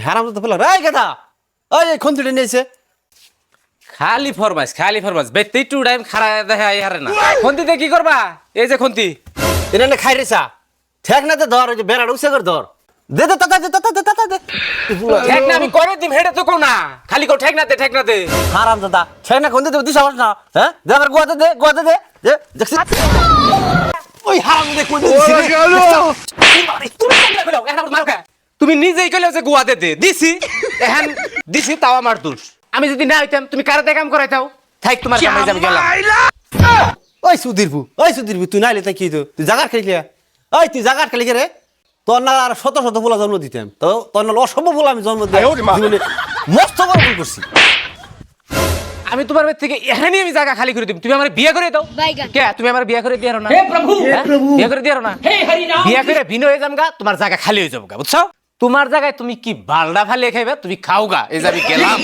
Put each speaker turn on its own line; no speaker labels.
হারাম তো ফেলা রাই গাদা ওই খন্তিটা নিয়েছে
খালি ফরমাইশ বেতেই টু টাইম খাড়া দেখা হারে না খন্তিতে কি করবা এই যে খন্তি
এনে খাই রেছা ঠেক না দে ধর ওই যে বেড়াটা উসে করে ধর দে দে তাতা দে তাতা দে তাতা দে
ঠেক না আমি করে দিম হেডে তো কও না খালি কও ঠেক না দে
হারাম দাদা ঠেক না খন্তি দিস আওয়াজ না হ্যাঁ দে আমার গোয়াতে দে দেখছিস ওই হারাম দে কই দিছিস
তুমি নিজেই কইলে যে গোয়া দে দিছি এখন দিছি তাও আমার দোষ আমি যদি না হইতাম তুমি কারাতে কাম করাইতাও থাক তোমার কামে যাম গেলাম
ওই সুধীরবু তুই নাইলে তাই কি তুই জাগার খেলি ওই তুই জাগার খেলি রে তোর না আর শত শত ফুলা জন্ম দিতাম তো তোর না অসম্ভব ফুলা আমি জন্ম দিই জীবনে মস্ত বড় ভুল করছি
আমি তোমার বাড়ি থেকে এখানেই আমি জায়গা খালি করে দিব তুমি আমার বিয়ে করে দাও কে তুমি আমার বিয়ে করে দিয়ারো না হে প্রভু বিয়ে করে দিয়ারো না হে হরি রাম বিয়ে করে ভিন্ন হয়ে যামগা তোমার জায়গা খালি হয়ে যাবগা বুঝছো তোমার জায়গায় তুমি কি বালডা ফালিয়ে খাইবে তুমি খাওগা এই যে আমি গেলাম